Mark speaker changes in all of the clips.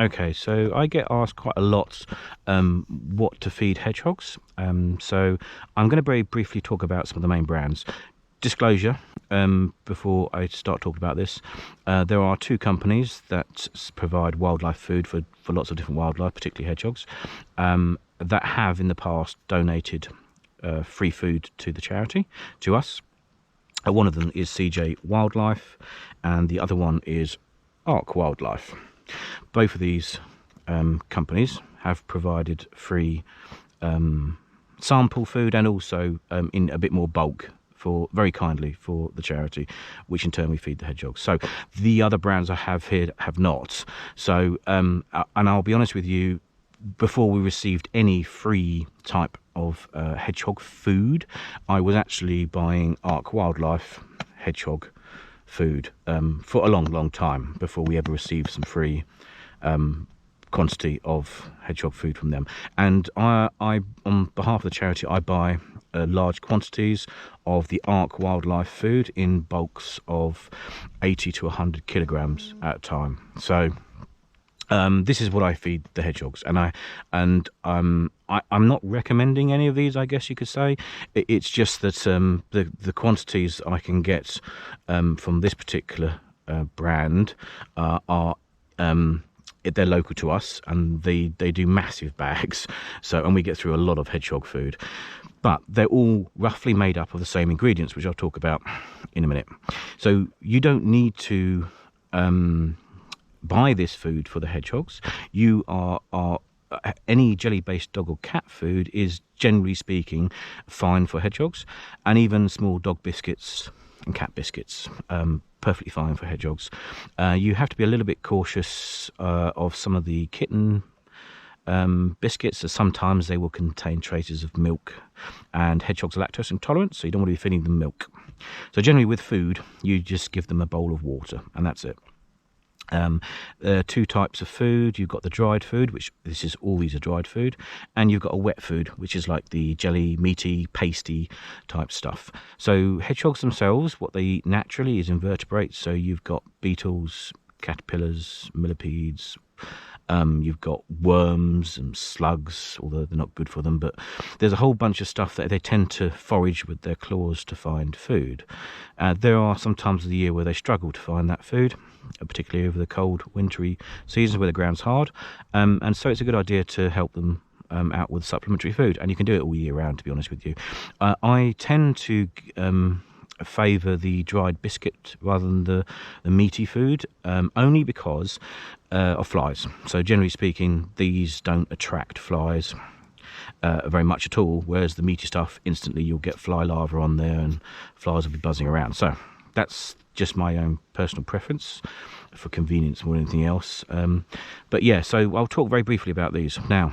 Speaker 1: Okay, so I get asked quite a lot what to feed hedgehogs. So I'm going to very briefly talk about some of the main brands. Disclosure, before I start talking about this, there are two companies that provide wildlife food for lots of different wildlife, particularly hedgehogs, that have in the past donated free food to the charity, to us. One of them is CJ Wildlife, and the other one is Ark Wildlife. Both of these companies have provided free sample food and also in a bit more bulk very kindly for the charity, which in turn we feed the hedgehogs. So the other brands I have here have not. So and I'll be honest with you, before we received any free type of hedgehog food, I was actually buying Ark Wildlife hedgehog food for a long time before we ever received some free quantity of hedgehog food from them. And I on behalf of the charity, I buy large quantities of the Ark Wildlife food in bulks of 80 to 100 kilograms at a time. So this is what I feed the hedgehogs, and I'm not recommending any of these, I guess you could say. It's just that the quantities I can get from this particular brand are they're local to us, and they do massive bags. So, and we get through a lot of hedgehog food, but they're all roughly made up of the same ingredients, which I'll talk about in a minute. So you don't need to buy this food for the hedgehogs. You are any jelly-based dog or cat food is, generally speaking, fine for hedgehogs, and even small dog biscuits and cat biscuits, perfectly fine for hedgehogs. You have to be a little bit cautious of some of the kitten biscuits, as sometimes they will contain traces of milk, and hedgehogs are lactose intolerant, so you don't want to be feeding them milk. So generally with food, you just give them a bowl of water, and that's it. There are two types of food. You've got the dried food, which all these are dried food, and you've got a wet food, which is like the jelly, meaty, pasty type stuff. So hedgehogs themselves, what they eat naturally is invertebrates. So you've got beetles, caterpillars, millipedes. You've got worms and slugs, although they're not good for them, but there's a whole bunch of stuff that they tend to forage with their claws to find food. There are some times of the year where they struggle to find that food, particularly over the cold wintry seasons where the ground's hard, and so it's a good idea to help them out with supplementary food, and you can do it all year round, to be honest with you. I tend to favour the dried biscuit rather than the meaty food, only because of flies. So generally speaking, these don't attract flies very much at all, whereas the meaty stuff, instantly you'll get fly larvae on there and flies will be buzzing around. So that's just my own personal preference for convenience more than anything else. But yeah, so I'll talk very briefly about these. Now,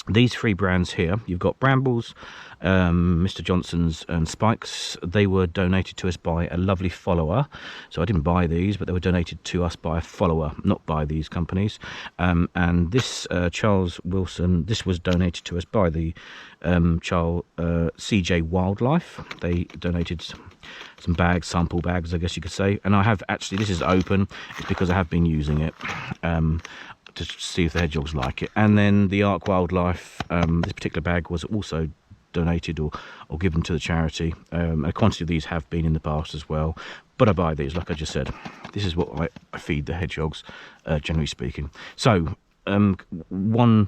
Speaker 1: these three brands here, you've got Brambles, Mr. Johnson's and Spikes. They were donated to us by a lovely follower. So I didn't buy these, but they were donated to us by a follower, not by these companies. And this Charles Wilson, this was donated to us by the CJ Wildlife. They donated some bags, sample bags, I guess you could say. And I have actually, this is open. It's because I have been using it. To see if the hedgehogs like it. And then the Ark Wildlife, this particular bag was also donated or given to the charity. A quantity of these have been in the past as well, but I buy these, like I just said. This is what I feed the hedgehogs, generally speaking. So one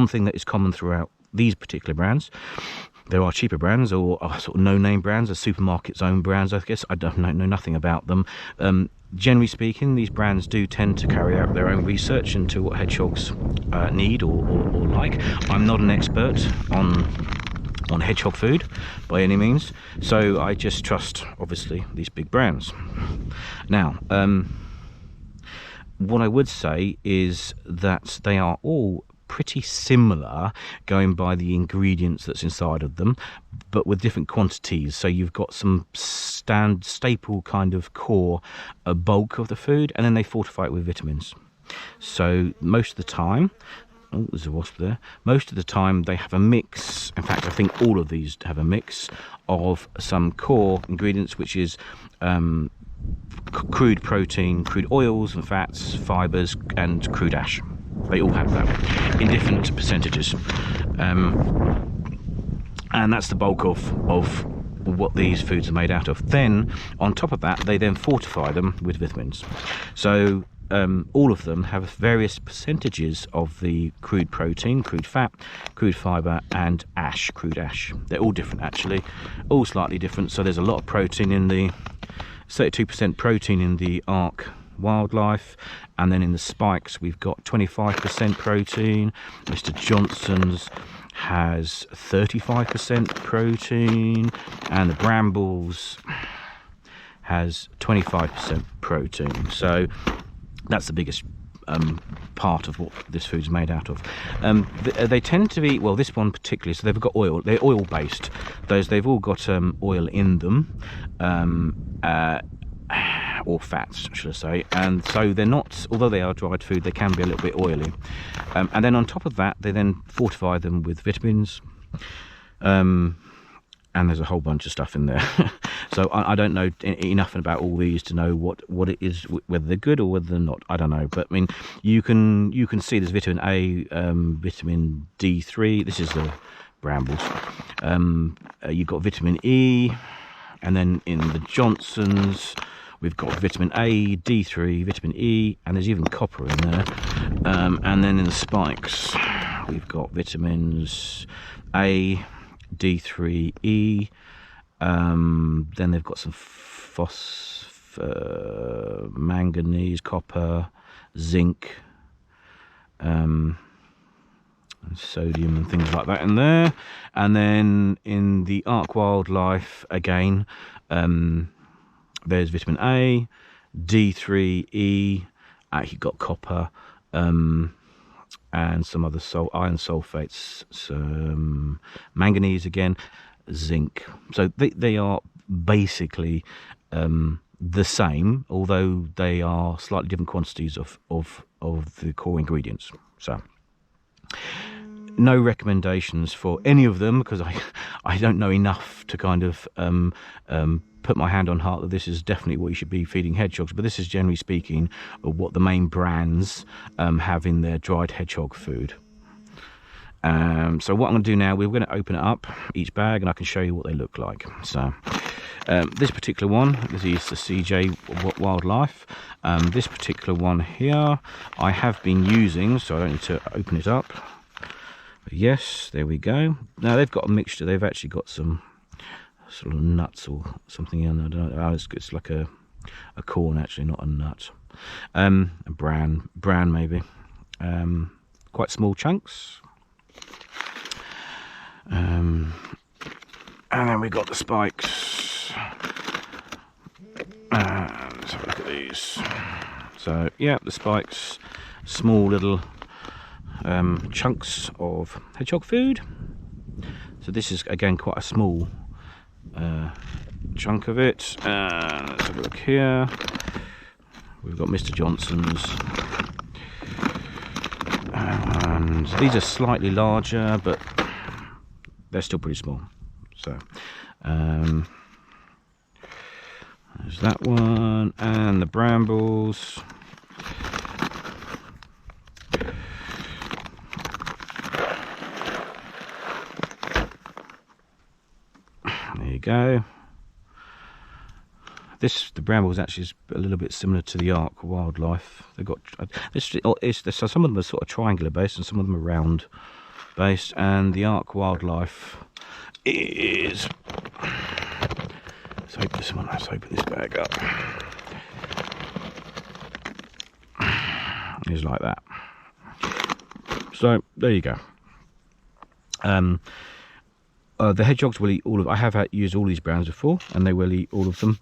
Speaker 1: thing that is common throughout these particular brands, there are cheaper brands or sort of no-name brands, or supermarket's own brands, I guess. I don't know nothing about them. Generally speaking, these brands do tend to carry out their own research into what hedgehogs need or like. I'm not an expert on hedgehog food by any means, so I just trust, obviously, these big brands. Now, what I would say is that they are all pretty similar, going by the ingredients that's inside of them, but with different quantities. So you've got some staple kind of core bulk of the food, and then they fortify it with vitamins. So most of the time, oh, there's a wasp there. Most of the time they have a mix. In fact, I think all of these have a mix of some core ingredients, which is crude protein, crude oils and fats, fibres and crude ash. They all have that in different percentages, and that's the bulk of what these foods are made out of. Then on top of that, they then fortify them with vitamins. So all of them have various percentages of the crude protein, crude fat, crude fibre and ash, crude ash. They're all different actually, all slightly different. So there's a lot of protein in the 32% protein in the Ark Wildlife, and then in the spikes we've got 25% protein. Mr. Johnson's has 35% protein, and the Brambles has 25% protein. So that's the biggest part of what this food's made out of. They tend to be, well, this one particularly, so they've got oil, they're oil based. They've all got oil in them, or fats should I say, and so they're not, although they are dried food, they can be a little bit oily, and then on top of that they then fortify them with vitamins, and there's a whole bunch of stuff in there. So I don't know enough about all these to know what it is, whether they're good or whether they're not. I don't know, but I mean, you can see there's vitamin A, vitamin D3. This is the Brambles. You've got vitamin E, and then in the Johnsons we've got vitamin A, D3, vitamin E, and there's even copper in there. And then in the spikes we've got vitamins A, D3, E, then they've got some manganese, copper, zinc, and sodium and things like that in there. And then in the Ark Wildlife again, there's vitamin A, D3, E, actually got copper, and some other iron sulfates, some manganese again, zinc. So they are basically the same, although they are slightly different quantities of the core ingredients. So no recommendations for any of them, because I don't know enough to kind of put my hand on heart that this is definitely what you should be feeding hedgehogs, but this is generally speaking what the main brands have in their dried hedgehog food. So what I'm going to do now, we're going to open it up, each bag, and I can show you what they look like. So this particular one, this is the CJ Wildlife. This particular one here I have been using, so I don't need to open it up. But yes, there we go. Now they've got a mixture. They've actually got some sort of nuts or something in there. I don't know. It's like a corn actually, not a nut. A bran maybe. Quite small chunks. And then we got the spikes. Let's have a look at these. So yeah, the spikes, small little chunks of hedgehog food. So this is again quite a small chunk of it. Let's have a look here. We've got Mr. Johnson's, and these are slightly larger, but they're still pretty small. So there's that one, and the Brambles. There you go. The Brambles actually is a little bit similar to the Ark Wildlife. They've got so some of them are sort of triangular based, and some of them are round based. And the Ark Wildlife is, let's open this bag up. Is like that. So there you go. The hedgehogs will eat all of. I have used all these brands before, and they will eat all of them.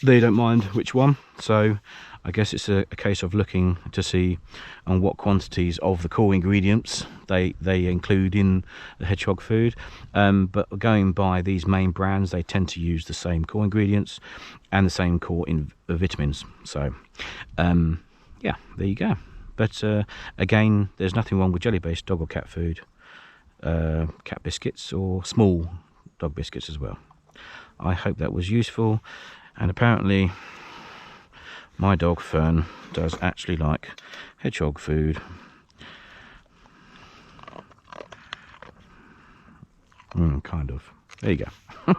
Speaker 1: They don't mind which one. So I guess it's a case of looking to see on what quantities of the core ingredients they include in the hedgehog food. But going by these main brands, they tend to use the same core ingredients and the same core vitamins. So yeah, there you go. But again, there's nothing wrong with jelly-based dog or cat food, cat biscuits, or small dog biscuits as well. I hope that was useful. And apparently my dog Fern does actually like hedgehog food. Kind of. There you go.